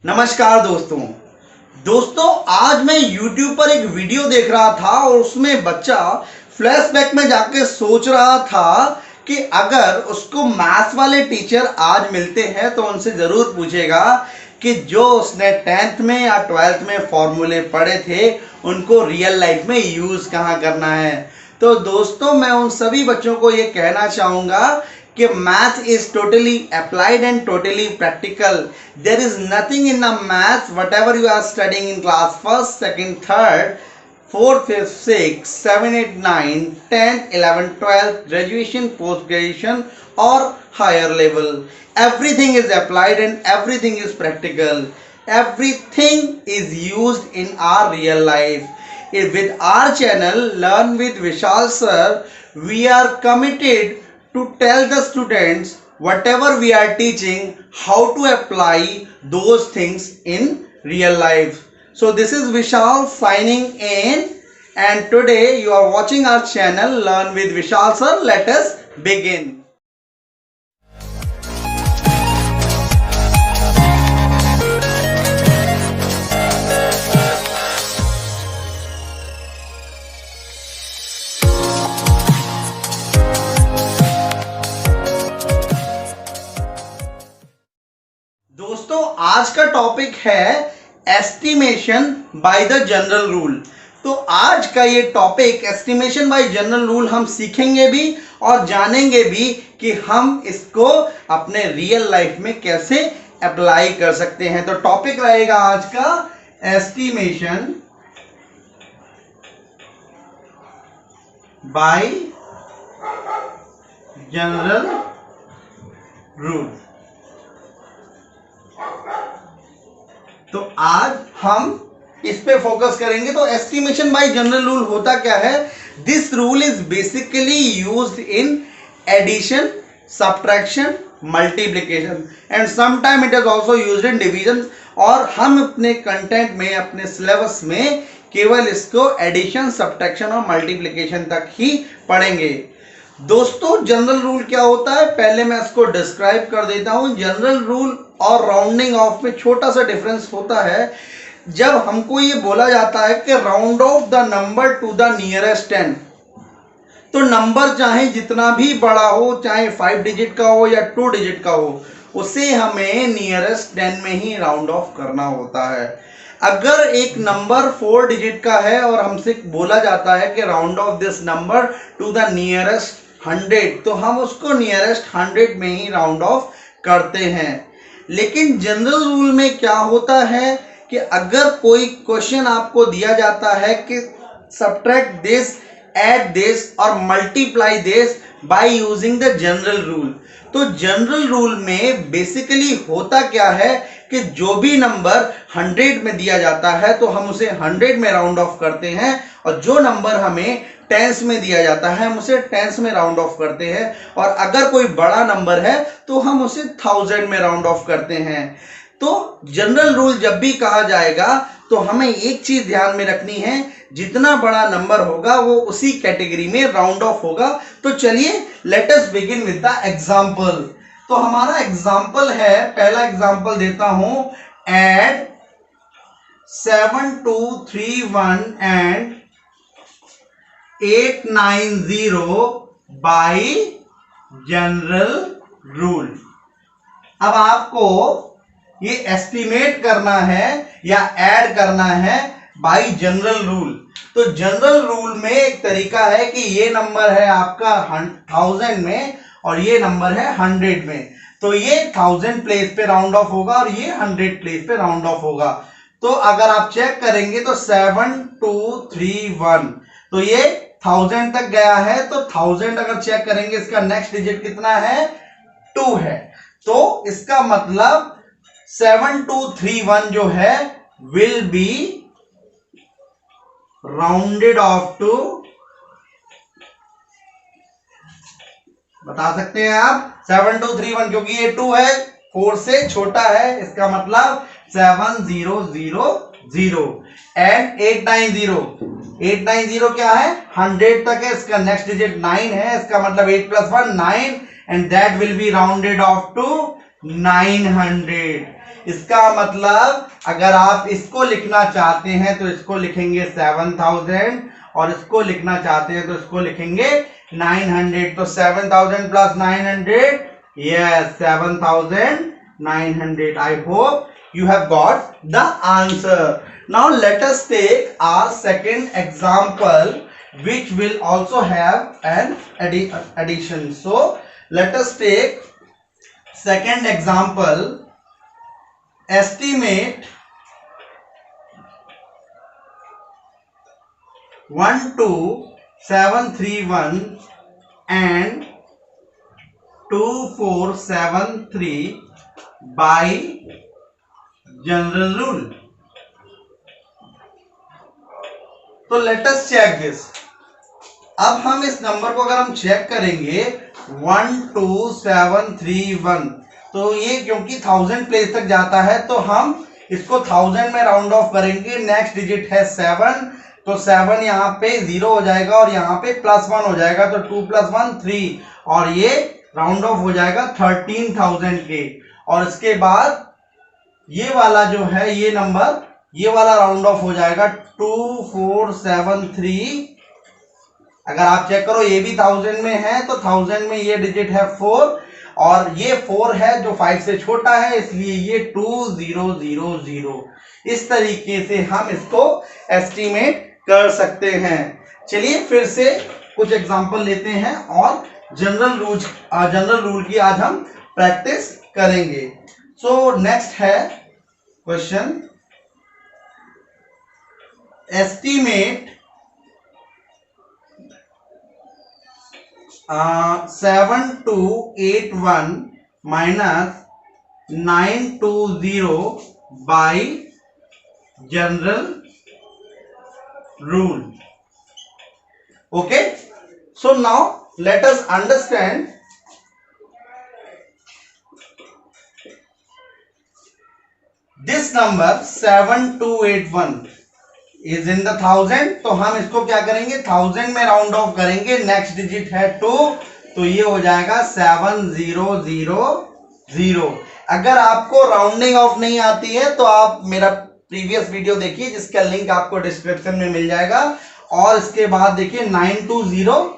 नमस्कार दोस्तों आज मैं YouTube पर एक वीडियो देख रहा था और उसमें बच्चा फ्लैशबैक में जाके सोच रहा था कि अगर उसको मैथ्स वाले टीचर आज मिलते हैं तो उनसे ज़रूर पूछेगा कि जो उसने 10th में या 12th में फॉर्मूले पढ़े थे उनको रियल लाइफ में यूज़ कहाँ करना है। तो दोस्तों मैं उन सभी बच्चों को ये कहना चाहूँगा कि math is totally applied and totally practical. There is nothing in the math whatever you are studying in class 1st, 2nd, 3rd, 4th, 5th, 6th, 7th, 8th, 9th, 10th, 11th, 12th, graduation, post graduation or higher level. Everything is applied and everything is practical. Everything is used in our real life. With our channel Learn with Vishal Sir, we are committed to tell the students whatever we are teaching how to apply those things in real life. So this is Vishal signing in, and today you are watching our channel Learn with Vishal Sir. Let us begin. दोस्तों आज का topic है estimation by the general rule. तो आज का ये topic estimation bye general rule हम सीखेंगे भी और जानेंगे भी कि हम इसको अपने रियल लाइफ में कैसे अप्लाई कर सकते हैं। तो टॉपिक रहेगा आज का एस्टिमेशन बाय जनरल रूल। तो आज हम इस पे फोकस करेंगे। तो एस्टिमेशन बाय जनरल रूल होता क्या है? This rule is basically used in addition, subtraction, multiplication and sometime it is also used in division. और हम अपने कंटेंट में, अपने सिलेबस में केवल इसको एडिशन, सब्ट्रैक्शन और मल्टीप्लिकेशन तक ही पढ़ेंगे। दोस्तों जनरल रूल क्या होता है पहले मैं इसको डिस्क्राइब कर देता हूं। जनरल रूल और राउंडिंग ऑफ में छोटा सा डिफरेंस होता है। जब हमको ये बोला जाता है कि round of the number two the nearest 10, तो नंबर चाहे जितना भी बड़ा हो, चाहे 5 डिजिट का हो या 2 डिजिट का हो, उसे हमें नियरेस्ट 10 में ही राउंड ऑफ करना होता है। अगर एक नंबर 4 डिजिट का है और हमसे बोला जाता है कि round of this number two the nearest 100, तो हम उसको नियरेस्ट 100 में ही राउंड ऑफ करते हैं। लेकिन जनरल रूल में क्या होता है कि अगर कोई क्वेश्चन आपको दिया जाता है कि सब्ट्रैक्ट दिस, ऐड दिस और multiply this by using the general rule, तो जनरल रूल में बेसिकली होता क्या है कि जो भी नंबर 100 में दिया जाता है तो हम उसे 100 में राउंड ऑफ करते हैं, और जो नंबर हमें टेंस में दिया जाता है हम उसे टेंस में राउंड ऑफ करते हैं, और अगर कोई बड़ा नंबर है तो हम उसे 1000 में राउंड ऑफ करते हैं। तो जनरल रूल जब भी कहा जाएगा तो हमें एक चीज ध्यान में रखनी है, जितना बड़ा नंबर होगा वो उसी कैटेगरी में राउंड ऑफ होगा। तो चलिए let us begin with the example. तो हमारा एग्जांपल है, पहला एग्जांपल देता हूं, add 7231 and 890 bye general rule. अब आपको ये एस्टिमेट करना है या ऐड करना है बाय जनरल रूल। तो जनरल रूल में एक तरीका है कि ये नंबर है आपका 1000 में और ये नंबर है 100 में, तो ये 1000 प्लेस पे राउंड ऑफ होगा और ये 100 प्लेस पे राउंड ऑफ होगा। तो अगर आप चेक करेंगे तो 7231, तो ये 1000 तक गया है, तो 1000 अगर चेक करेंगे इसका नेक्स्ट डिजिट कितना है? 2 है। तो इसका मतलब 7231 जो है will be rounded off to, बता सकते हैं आप 7231, क्योंकि ये 2 है, 4 से छोटा है, इसका मतलब 7000 एंड 890 क्या है? 100 तक है, इसका नेक्स्ट डिजिट 9 है, इसका मतलब 8 + 1 9 and that will be rounded off to 900। इसका मतलब अगर आप इसको लिखना चाहते हैं तो इसको लिखेंगे 7000 और इसको लिखना चाहते हैं तो इसको लिखेंगे 900। तो 7000 plus 900, yes 7900। I hope you have got the answer. Now let us take our second example which will also have an addition. So let us take second example. Estimate 12731 and 2473 by general rule. तो let us check this. अब हम इस number को अगर हम check करेंगे 12731, तो ये क्योंकि 1000 प्लेस तक जाता है तो हम इसको 1000 में राउंड ऑफ करेंगे। नेक्स्ट डिजिट है 7, तो 7 यहाँ पे 0 हो जाएगा और यहाँ पे +1 हो जाएगा, तो 2 + 1 3 और ये राउंड ऑफ हो जाएगा 13000 के। और इसके बाद ये वाला जो है ये नंबर, ये वाला राउंड ऑफ हो जाएगा 2473। अगर आप चेक करो ये भी 1000 में है, तो 1000 में ये डिजिट है 4 और ये 4 है जो 5 से छोटा है, इसलिए ये 2000। इस तरीके से हम इसको एस्टिमेट कर सकते हैं। चलिए फिर से कुछ एग्जांपल लेते हैं और जनरल रूल की आज हम प्रैक्टिस करेंगे। सो नेक्स्ट है question, estimate 7281 minus 920 by general rule. Okay, so now let us understand this number 7281 is in the 1000, तो हम इसको क्या करेंगे 1000 में राउंड ऑफ करेंगे। नेक्स्ट डिजिट है 2, तो ये हो जाएगा 7000। अगर आपको राउंडिंग ऑफ नहीं आती है तो आप मेरा प्रीवियस वीडियो देखिए जिसका लिंक आपको डिस्क्रिप्शन में मिल जाएगा। और इसके बाद देखिए 920,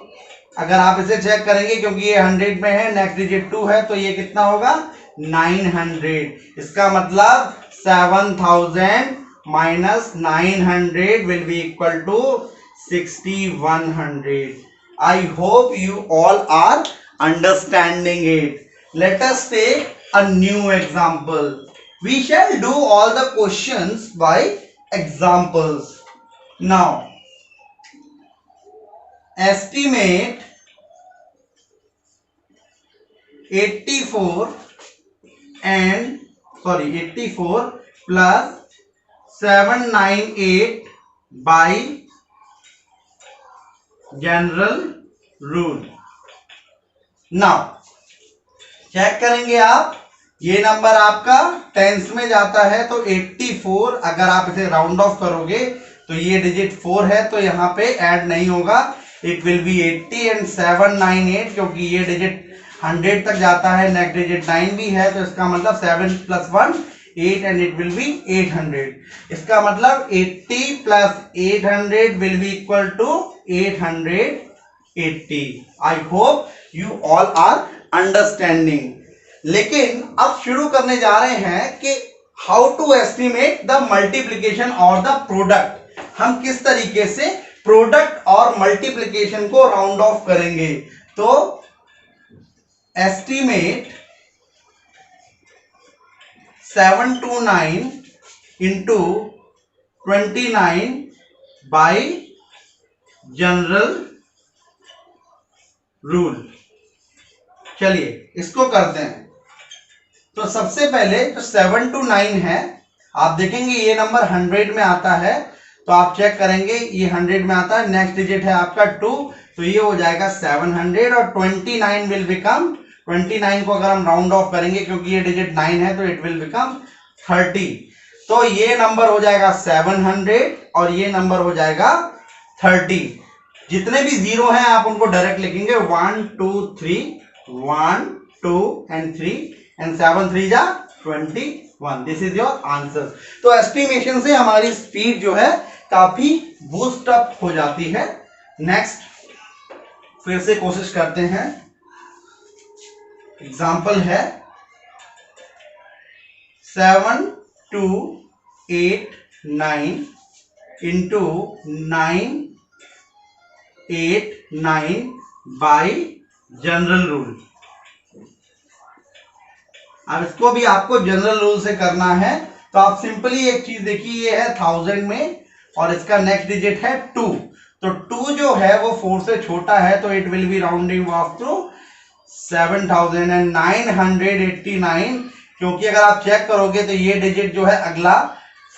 अगर आप इसे चेक करेंगे क्योंकि ये 100 में है, नेक्स्ट डिजिट 2 है, तो ये कितना होगा 900। इसका मतलब 7000 minus 900 will be equal to 6100. I hope you all are understanding it. Let us take a new example. We shall do all the questions by examples. Now, estimate 84 plus 798 by general rule. Now check करेंगे आप, ये number आपका tense में जाता है तो 84, अगर आप इसे राउंड ऑफ करोगे तो ये डिजिट 4 है तो यहाँ पे ऐड नहीं होगा, इट विल बी 80 एंड 798 क्योंकि ये डिजिट 100 तक जाता है, नेक्स्ट डिजिट 9 भी है, तो इसका मतलब 7 + 1 8 and it will be 800. इसका मतलब 80 plus 800 will be equal to 880. I hope you all are understanding. लेकिन अब शुरू करने जा रहे हैं कि how to estimate the multiplication or the product. हम किस तरीके से प्रोडक्ट और मल्टीप्लिकेशन को राउंड ऑफ करेंगे। तो estimate 729 into 29 by general rule. चलिए इसको करते हैं। तो सबसे पहले जो 729 है, आप देखेंगे ये नंबर 100 में आता है, तो आप चेक करेंगे ये 100 में आता है, नेक्स्ट डिजिट है आपका 2, तो ये हो जाएगा 700 और 29 विल बिकम, 29 को अगर हम राउंड ऑफ करेंगे क्योंकि ये डिजिट 9 है तो इट विल बिकम 30, तो ये नंबर हो जाएगा 700 और ये नंबर हो जाएगा 30। जितने भी जीरो हैं आप उनको डायरेक्ट लिखेंगे 1 2 3 1 2 and 3 and 7 3 जा 21। 1। This is your answer. तो एस्टिमेशन से हमारी स्पीड जो है काफी बूस्ट अप हो जाती है। नेक्स्ट फिर से कोशिश करते हैं। एग्जाम्पल है 7289 इंटू 989 बाई जनरल रूल। अब इसको भी आपको जनरल रूल से करना है, तो आप सिंपली एक चीज देखिए, ये है 1000 में और इसका नेक्स्ट डिजिट है 2, तो 2 जो है वो 4 से छोटा है, तो it will be rounding off to 7989, क्योंकि अगर आप चेक करोगे तो ये डिजिट जो है अगला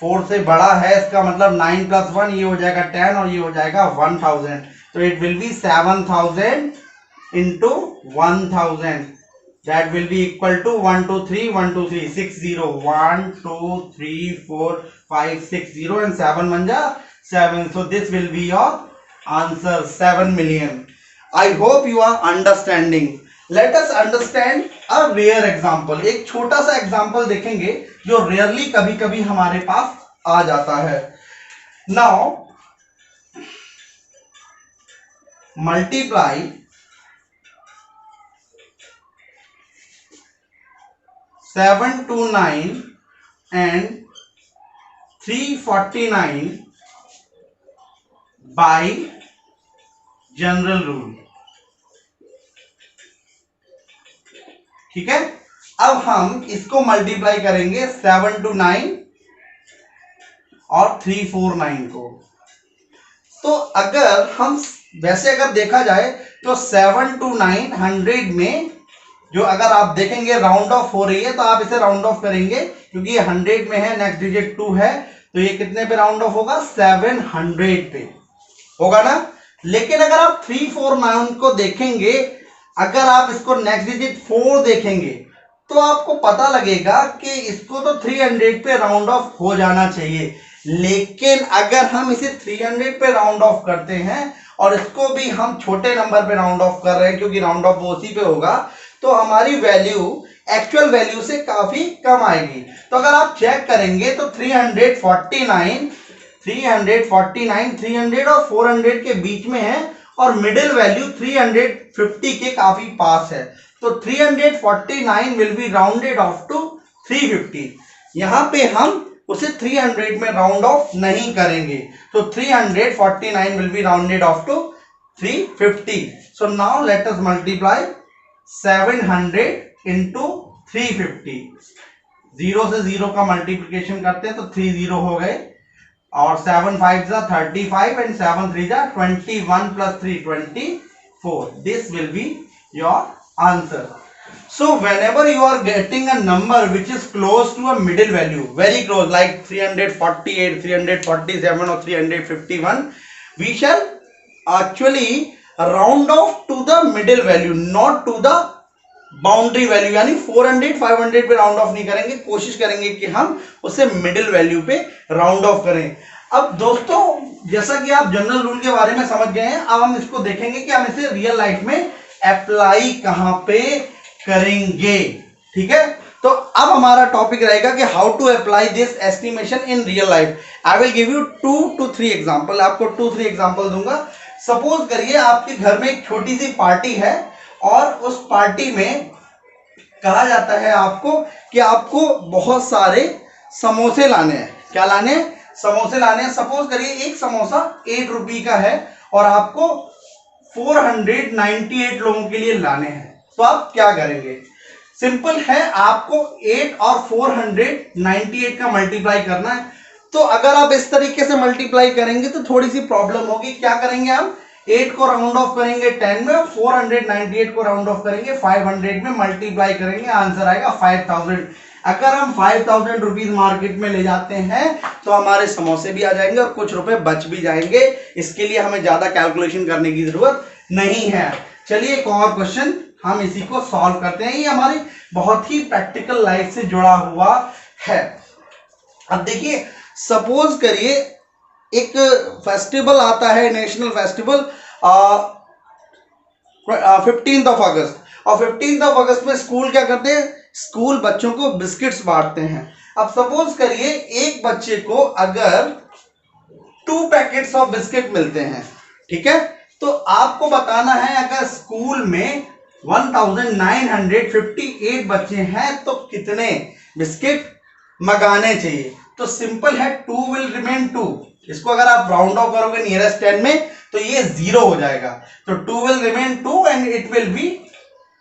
4 से बड़ा है, इसका मतलब 9 + 1 ये हो जाएगा 10 और ये हो जाएगा 1000, तो it will B 7000 into 1000, that will be equal to 1 2 3 1 2 3 6 0 1 2 3 4 5 6 0 and 7 1 ja 7, so this will be your answer 7 million. I hope you are understanding. Let us understand a rare example. एक छोटा सा एग्जाम्पल देखेंगे जो रेयरली कभी कभी हमारे पास आ जाता है। Now multiply 729 and 349 by general rule. ठीक है, अब हम इसको मल्टीप्लाई करेंगे 729 और 349 को। तो अगर हम वैसे अगर देखा जाए तो 729 100 में जो अगर आप देखेंगे राउंड ऑफ हो रही है, तो आप इसे राउंड ऑफ करेंगे क्योंकि ये 100 में है, नेक्स्ट डिजिट 2 है, तो ये कितने पे राउंड ऑफ होगा? 700 पे होगा ना। लेकिन अगर आप 349 को देखेंगे, अगर आप इसको नेक्स्ट डिजिट 4 देखेंगे तो आपको पता लगेगा कि इसको तो 300 पे राउंड ऑफ हो जाना चाहिए। लेकिन अगर हम इसे 300 पे राउंड ऑफ करते हैं और इसको भी हम छोटे नंबर पे राउंड ऑफ कर रहे हैं क्योंकि राउंड ऑफ उसी पे होगा, तो हमारी वैल्यू एक्चुअल वैल्यू से काफी कम आएगी। तो अगर आप चेक करेंगे तो 349 300 और 400 के बीच में है और मिडिल वैल्यू 350 के काफी पास है, तो 349 will be rounded off to 350। यहां पे हम उसे 300 में राउंड ऑफ नहीं करेंगे, तो 349 will be rounded off to 350। So now let us multiply 700 into 350। 0 से 0 का मल्टीप्लिकेशन करते हैं तो 3 0 हो गए और 7 5 जा 35 एंड 7 3 जा 21 + 3 24। This will be your answer. So whenever you are getting a number which is close to a middle value, very close, like 348, 347 or 351, we shall actually round off to the middle value, not to the boundary value. यानी 400 500 पे round of नहीं करेंगे, कोशिश करेंगे कि हम उसे middle value पे राउंड ऑफ करें। अब दोस्तों जैसा कि आप जनरल रूल के बारे में समझ गए हैं, अब हम इसको देखेंगे कि हम इसे रियल लाइफ में अप्लाई कहां पे करेंगे। ठीक है, तो अब हमारा टॉपिक रहेगा कि how to apply this estimation in real life. I will give you 2 to 3 example. आपको 2-3 एग्जांपल दूंगा। सपोज करिए आपके घर में एक छोटी सी पार्टी है और उस पार्टी में कहा जाता है आपको कि आपको बहुत सारे समोसे लाने हैं। क्या लाने हैं? समोसे लाने हैं। सपोज करिए एक समोसा 8 रुपये का है और आपको 498 लोगों के लिए लाने हैं, तो आप क्या करेंगे? सिंपल है, आपको 8 और 498 का मल्टीप्लाई करना है। तो अगर आप इस तरीके से मल्टीप्लाई करेंगे तो थोड़ी सी प्रॉब्लम होगी। क्या करेंगे हम? 8 को राउंड ऑफ करेंगे 10 में, 498 को राउंड ऑफ करेंगे 500 में, मल्टीप्लाई करेंगे, आंसर आएगा 5000। अगर हम 5000 रुपीज मार्केट में ले जाते हैं तो हमारे समोसे भी आ जाएंगे और कुछ रुपए बच भी जाएंगे। इसके लिए हमें ज्यादा कैलकुलेशन करने की जरूरत नहीं है। चलिए एक और क्वेश्चन हम इसी को सॉल्व करते हैं। ये हमारी बहुत ही प्रैक्टिकल लाइफ से जुड़ा हुआ है। अब देखिए, सपोज करिए एक फेस्टिवल आता है, नेशनल फेस्टिवल 15th of अगस्त, और 15th of अगस्त में स्कूल क्या करते हैं? स्कूल बच्चों को बिस्किट्स बांटते हैं। अब सपोज करिए एक बच्चे को अगर 2 पैकेट्स ऑफ बिस्किट मिलते हैं, ठीक है, तो आपको बताना है अगर स्कूल में 1958 बच्चे हैं तो कितने बिस्किट मंगाने चाहिए। तो सिंपल है, 2 विल रिमेन 2। इसको अगर आप राउंड ऑफ करोगे नियरेस्ट 10 में तो ये 0 हो जाएगा। तो 2 will remain 2 and it will B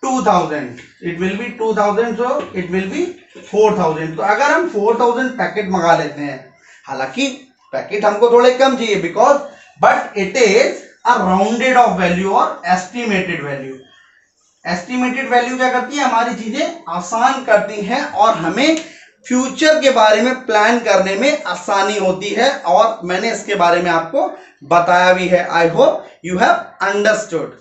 2000, it will B 2000, so it will B 4000। तो अगर हम 4000 पैकेट मंगा लेते हैं, हालांकि पैकेट हमको थोड़े कम चाहिए because but it is a rounded off value और एस्टिमेटेड वैल्यू। एस्टिमेटेड वैल्यू क्या करती है, हमारी चीजें आसान करती हैं और हमें फ्यूचर के बारे में प्लान करने में आसानी होती है, और मैंने इसके बारे में आपको बताया भी है। I hope you have understood.